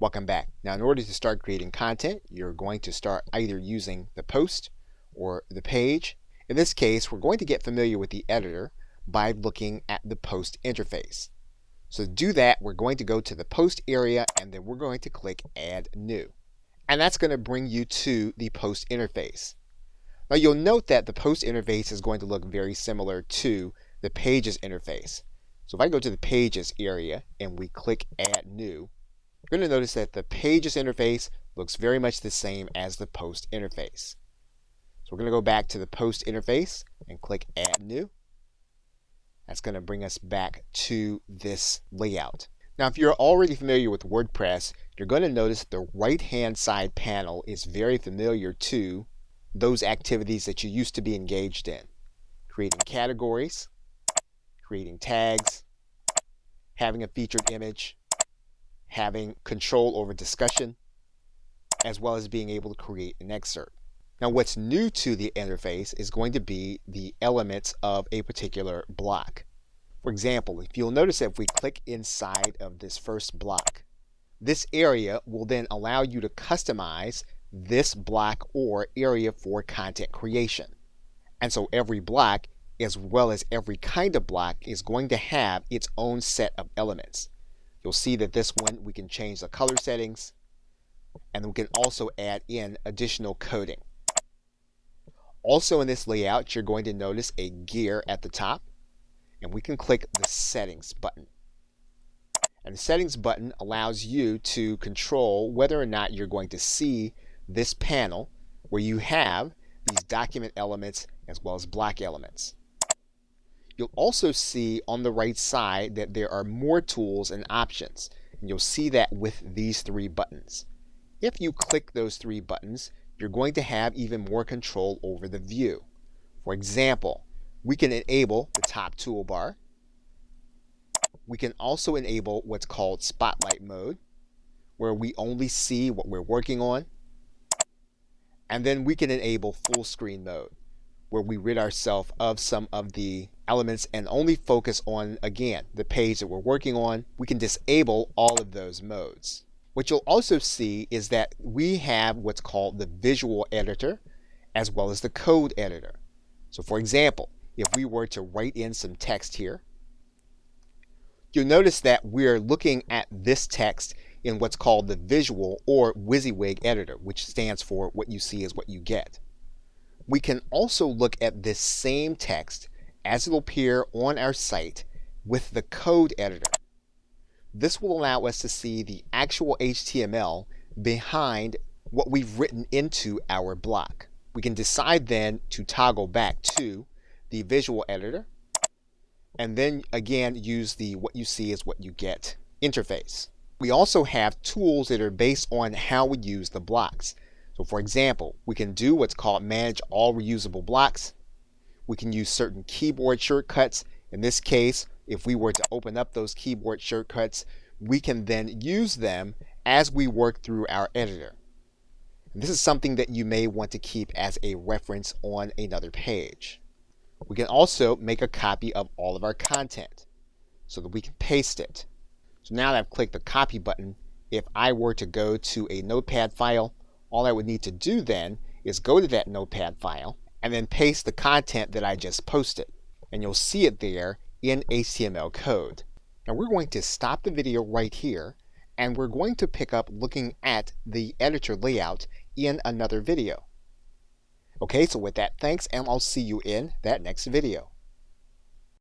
Welcome back. Now, in order to start creating content, you're going to start either using the post or the page. In this case, we're going to get familiar with the editor by looking at the post interface. So to do that, we're going to go to the post area and then we're going to click Add New. And that's going to bring you to the post interface. Now you'll note that the post interface is going to look very similar to the pages interface. So if I go to the pages area and we click Add New, you're going to notice that the pages interface looks very much the same as the post interface. So we're going to go back to the post interface and click Add New. That's going to bring us back to this layout. Now, if you're already familiar with WordPress, you're going to notice the right-hand side panel is very familiar to those activities that you used to be engaged in. Creating categories, creating tags, having a featured image, having control over discussion, as well as being able to create an excerpt. Now, what's new to the interface is going to be the elements of a particular block. For example, if you'll notice that if we click inside of this first block, this area will then allow you to customize this block or area for content creation. And so every block, as well as every kind of block, is going to have its own set of elements. You'll see that this one we can change the color settings, and we can also add in additional coding. Also in this layout, you're going to notice a gear at the top, and we can click the settings button. And the settings button allows you to control whether or not you're going to see this panel where you have these document elements as well as block elements. You'll also see on the right side that there are more tools and options, and you'll see that with these three buttons. If you click those three buttons, you're going to have even more control over the view. For example, we can enable the top toolbar. We can also enable what's called spotlight mode, where we only see what we're working on. And then we can enable full screen mode, where we rid ourselves of some of the elements and only focus on, again, the page that we're working on. We can disable all of those modes. What you'll also see is that we have what's called the visual editor as well as the code editor. So for example, if we were to write in some text here, you'll notice that we're looking at this text in what's called the visual or WYSIWYG editor, which stands for what you see is what you get. We can also look at this same text as it'll appear on our site with the code editor. This will allow us to see the actual HTML behind what we've written into our block. We can decide then to toggle back to the visual editor and then again use the what you see is what you get interface. We also have tools that are based on how we use the blocks. So for example, we can do what's called manage all reusable blocks. We can use certain keyboard shortcuts. In this case, if we were to open up those keyboard shortcuts, we can then use them as we work through our editor. And this is something that you may want to keep as a reference on another page. We can also make a copy of all of our content so that we can paste it. So now that I've clicked the copy button, if I were to go to a notepad file, all I would need to do then is go to that notepad file and then paste the content that I just posted. And you'll see it there in HTML code. Now we're going to stop the video right here and we're going to pick up looking at the editor layout in another video. Okay, so with that, thanks, and I'll see you in that next video.